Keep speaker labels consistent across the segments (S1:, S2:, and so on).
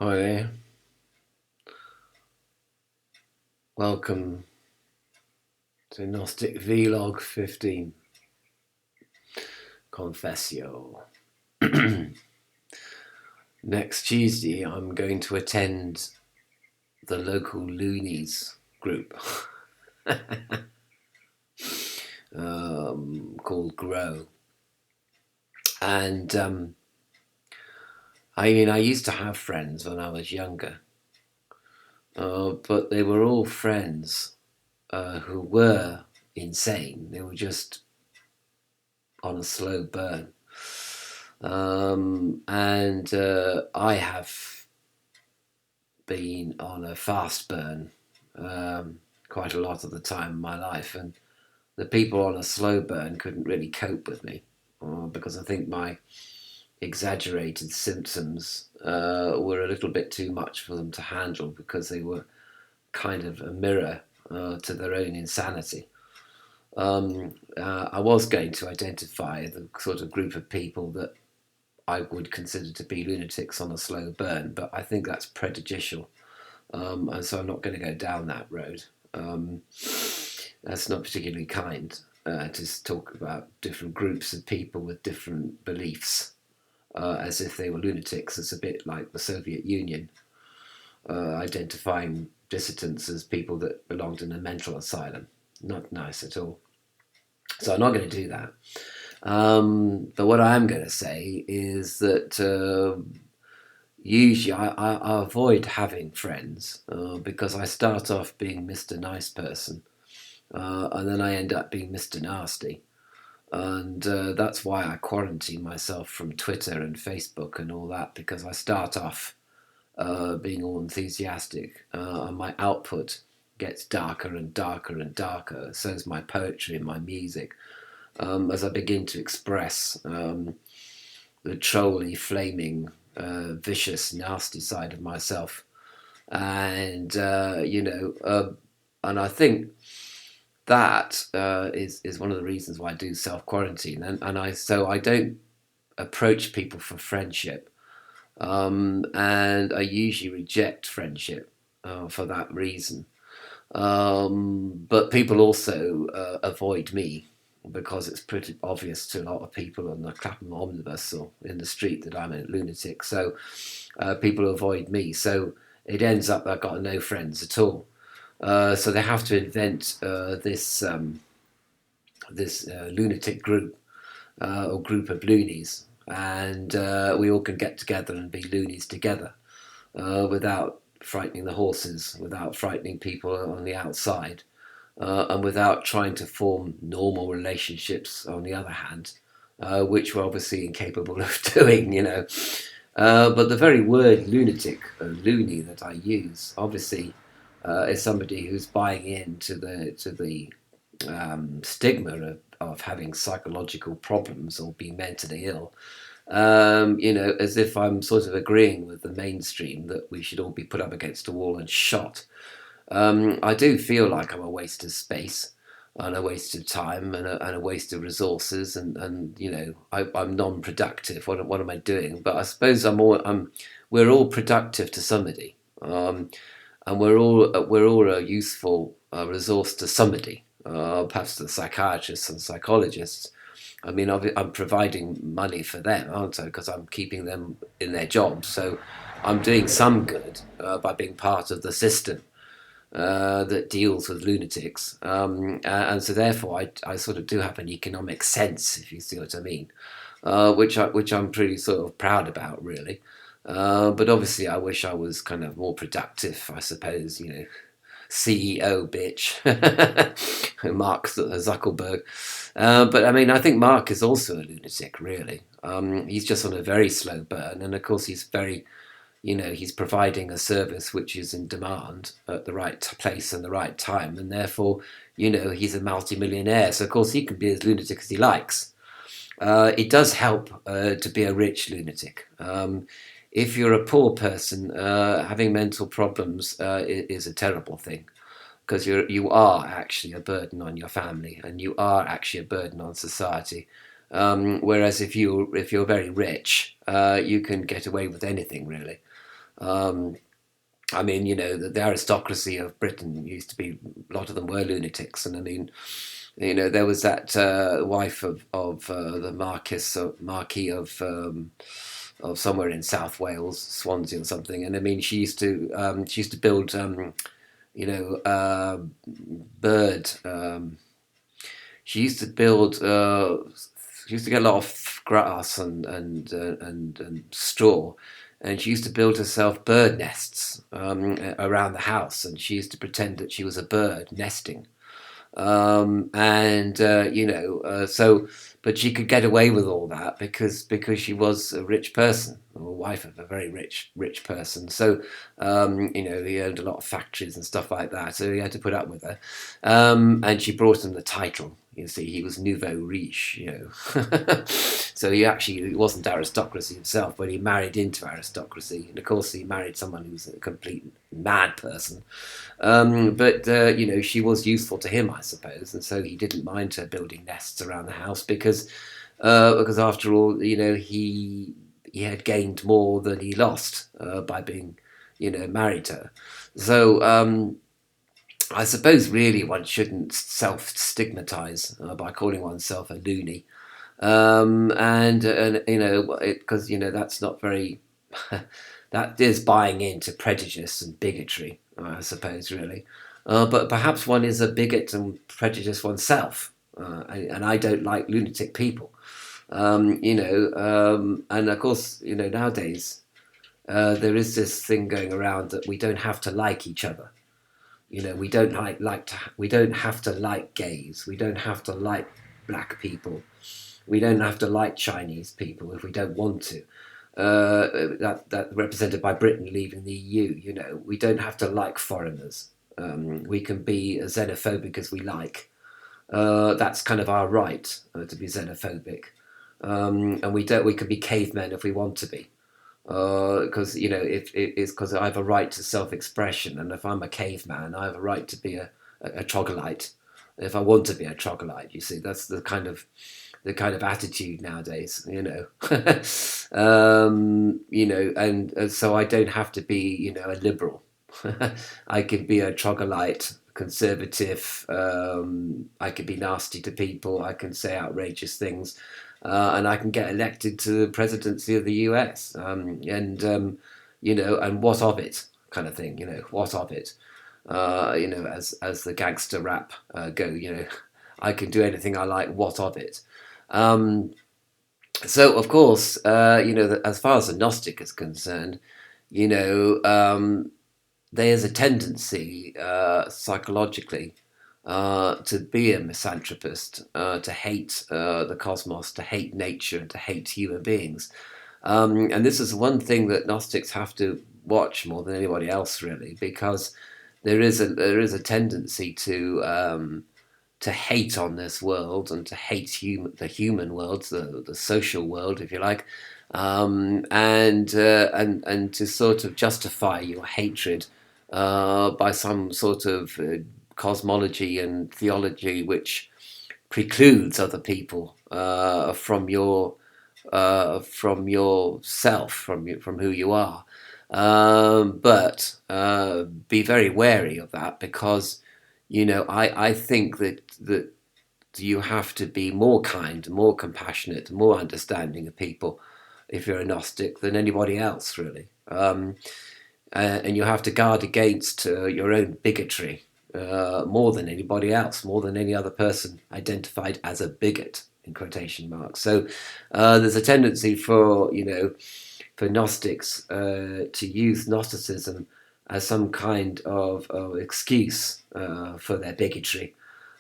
S1: Hi there, welcome to Gnostic Vlog 15, Confessio. Next Tuesday, I'm going to attend the local loonies group called Grow. And I used to have friends when I was younger, but they were all friends who were insane. They were just on a slow burn. And I have been on a fast burn quite a lot of the time in my life, and the people on a slow burn couldn't really cope with me because I think my exaggerated symptoms were a little bit too much for them to handle because they were kind of a mirror to their own insanity. I was going to identify the sort of group of people that I would consider to be lunatics on a slow burn, but I think that's prejudicial, and so I'm not going to go down that road. That's not particularly kind to talk about different groups of people with different beliefs as if they were lunatics. It's a bit like the Soviet Union identifying dissidents as people that belonged in a mental asylum. Not nice at all. So I'm not going to do that. But what I am going to say is that usually I avoid having friends because I start off being Mr. Nice Person and then I end up being Mr. Nasty. And that's why I quarantine myself from Twitter and Facebook and all that, because I start off being all enthusiastic and my output gets darker and darker and darker. So is my poetry and my music. As I begin to express the trolly, flaming, vicious, nasty side of myself. And, and I think that is one of the reasons why I do self quarantine. So I don't approach people for friendship. And I usually reject friendship for that reason. But people also avoid me because it's pretty obvious to a lot of people on the Clapham omnibus or in the street that I'm a lunatic. So people avoid me. So it ends up I've got no friends at all. So they have to invent this lunatic group or group of loonies, and we all can get together and be loonies together without frightening the horses, without frightening people on the outside, and without trying to form normal relationships on the other hand, which we're obviously incapable of doing. But the very word lunatic, loony, that I use, obviously, is somebody who's buying into the stigma of having psychological problems or being mentally ill. As if I'm sort of agreeing with the mainstream that we should all be put up against a wall and shot. I do feel like I'm a waste of space and a waste of time and a waste of resources, and I'm non-productive. What am I doing? But I suppose we're all productive to somebody, and we're all a useful resource to somebody. Perhaps to the psychiatrists and psychologists. I mean, I'm providing money for them, aren't I? Because I'm keeping them in their jobs. So I'm doing some good by being part of the system that deals with lunatics. And so therefore I sort of do have an economic sense, if you see what I mean, which I'm pretty sort of proud about, really. But obviously I wish I was kind of more productive, I suppose, CEO bitch, Mark Zuckerberg. But I mean, I think Mark is also a lunatic, really. He's just on a very slow burn, and of course he's providing a service which is in demand at the right place and the right time, and therefore, he's a multi-millionaire. So of course he can be as lunatic as he likes. It does help to be a rich lunatic. If you're a poor person, having mental problems is a terrible thing because you are actually a burden on your family and you are actually a burden on society. Whereas if you're very rich, you can get away with anything really. I mean, the aristocracy of Britain used to be, a lot of them were lunatics, and I mean, there was that wife of the Marquis of somewhere in South Wales, Swansea or something, and I mean, she used to build you know bird. She used to build. She used to get a lot of grass and straw, and she used to build herself bird nests around the house, and she used to pretend that she was a bird nesting. And so, but she could get away with all that because she was a rich person, or wife of a very rich person. So he owned a lot of factories and stuff like that, so he had to put up with her. And she brought him the title. You see, he was nouveau riche. So he wasn't aristocracy himself, but he married into aristocracy, and of course he married someone who was a complete mad person. But she was useful to him, I suppose, and so he didn't mind her building nests around the house because after all, he had gained more than he lost by being, married to her. So I suppose really one shouldn't self-stigmatize by calling oneself a loony, and because that's not very. That is buying into prejudice and bigotry, I suppose, really. But perhaps one is a bigot and prejudiced oneself, and I don't like lunatic people. And of course, nowadays there is this thing going around that we don't have to like each other. We don't have to like gays. We don't have to like black people. We don't have to like Chinese people if we don't want to. That represented by Britain leaving the EU. We don't have to like foreigners. We can be as xenophobic as we like. That's kind of our right to be xenophobic, and we don't. We can be cavemen if we want to be, because if it's because I have a right to self-expression, and if I'm a caveman, I have a right to be a troglodyte. If I want to be a troglodyte, you see, that's the kind of attitude nowadays, and so I don't have to be, a liberal. I can be a troglodyte, conservative. I can be nasty to people. I can say outrageous things, and I can get elected to the presidency of the US. And what of it, kind of thing. What of it? As the gangster rap go. I can do anything I like. What of it? Um, so, of course, as far as the Gnostic is concerned, there's a tendency psychologically to be a misanthropist, to hate the cosmos, to hate nature, to hate human beings. And this is one thing that Gnostics have to watch more than anybody else, really, because there is a tendency to hate on this world and to hate the human world, the social world, if you like, and to sort of justify your hatred by some sort of cosmology and theology which precludes other people from yourself, from who you are. But be very wary of that because I think that you have to be more kind, more compassionate, more understanding of people if you're a Gnostic than anybody else, really. And you have to guard against your own bigotry more than anybody else, more than any other person identified as a bigot, in quotation marks. So there's a tendency for Gnostics to use Gnosticism as some kind of excuse for their bigotry.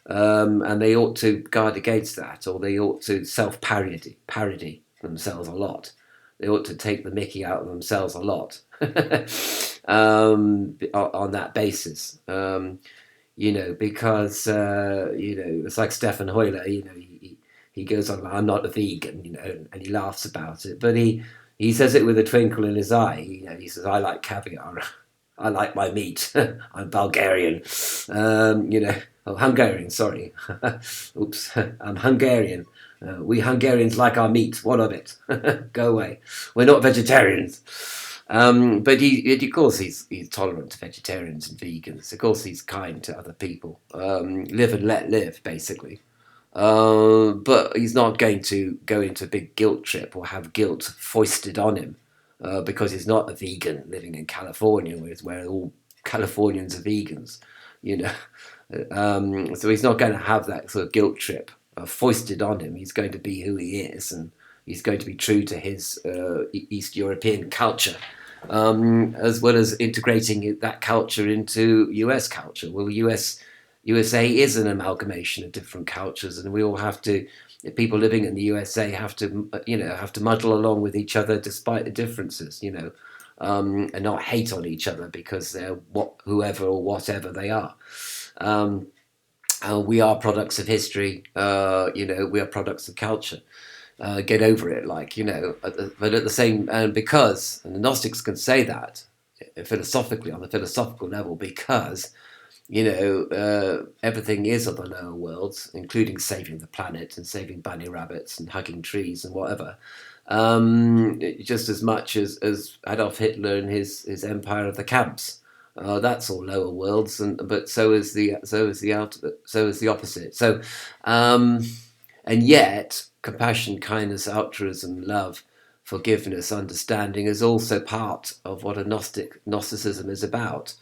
S1: And they ought to guard against that, or they ought to self-parody themselves a lot. They ought to take the mickey out of themselves a lot on that basis. Because it's like Stefan Hoyle. He goes on, "I'm not a vegan," and he laughs about it, but he says it with a twinkle in his eye. He says, "I like caviar. I like my meat. I'm Bulgarian." Hungarian. Sorry. Oops. I'm Hungarian. We Hungarians like our meat. What of it? Go away. We're not vegetarians. But of course, he's tolerant to vegetarians and vegans. Of course, he's kind to other people. Live and let live, basically. But he's not going to go into a big guilt trip or have guilt foisted on him because he's not a vegan living in California, where all Californians are vegans, you know. So he's not going to have that sort of guilt trip foisted on him. He's going to be who he is, and he's going to be true to his East European culture, as well as integrating that culture into US culture. Well, USA is an amalgamation of different cultures, and we all have to. People living in the USA have to, have to muddle along with each other despite the differences, and not hate on each other because they're whoever or whatever they are. We are products of history. We are products of culture. Get over it, but at the same, and because, and the Gnostics can say that philosophically, on the philosophical level, because everything is of the lower worlds, including saving the planet and saving bunny rabbits and hugging trees and whatever. Just as much as Adolf Hitler and his empire of the camps. That's all lower worlds, but so is the opposite. So, and yet, compassion, kindness, altruism, love, forgiveness, understanding is also part of what Gnosticism is about.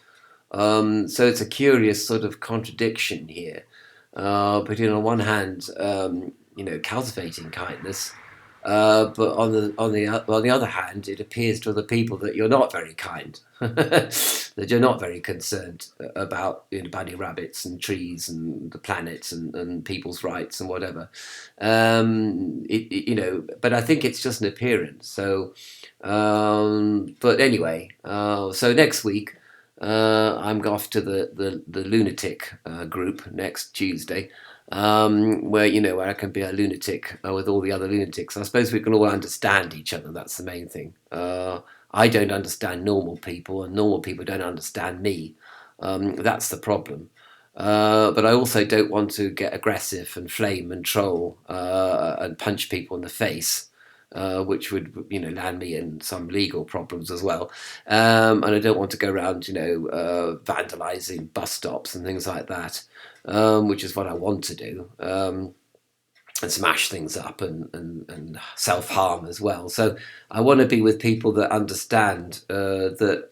S1: So it's a curious sort of contradiction here. But on one hand, cultivating kindness, but on the other hand, it appears to other people that you're not very kind, that you're not very concerned about bunny rabbits and trees and the planet and people's rights and whatever. But I think it's just an appearance. So, but anyway, so next week. I'm off to the lunatic group next Tuesday, where I can be a lunatic with all the other lunatics. I suppose we can all understand each other. That's the main thing. I don't understand normal people, and normal people don't understand me. That's the problem. But I also don't want to get aggressive and flame and troll and punch people in the face. Which would land me in some legal problems as well, and I don't want to go around vandalising bus stops and things like that, which is what I want to do, and smash things up and self-harm as well. So I want to be with people that understand that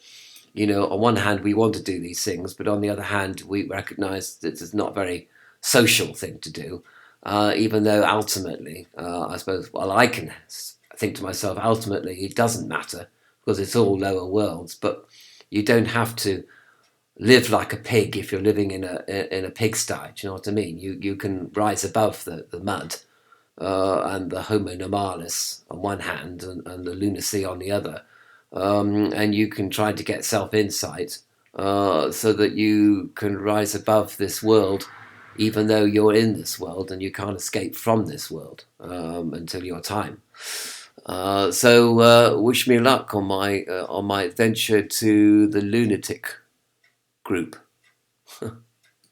S1: on one hand we want to do these things, but on the other hand we recognise that it's not a very social thing to do. Even though ultimately, I suppose, I can think to myself, ultimately it doesn't matter because it's all lower worlds. But you don't have to live like a pig if you're living in a pigsty. Do you know what I mean? You can rise above the mud and the homo normalis on one hand and the lunacy on the other, and you can try to get self-insight so that you can rise above this world. Even though you're in this world and you can't escape from this world until your time. So wish me luck on my venture to the lunatic group.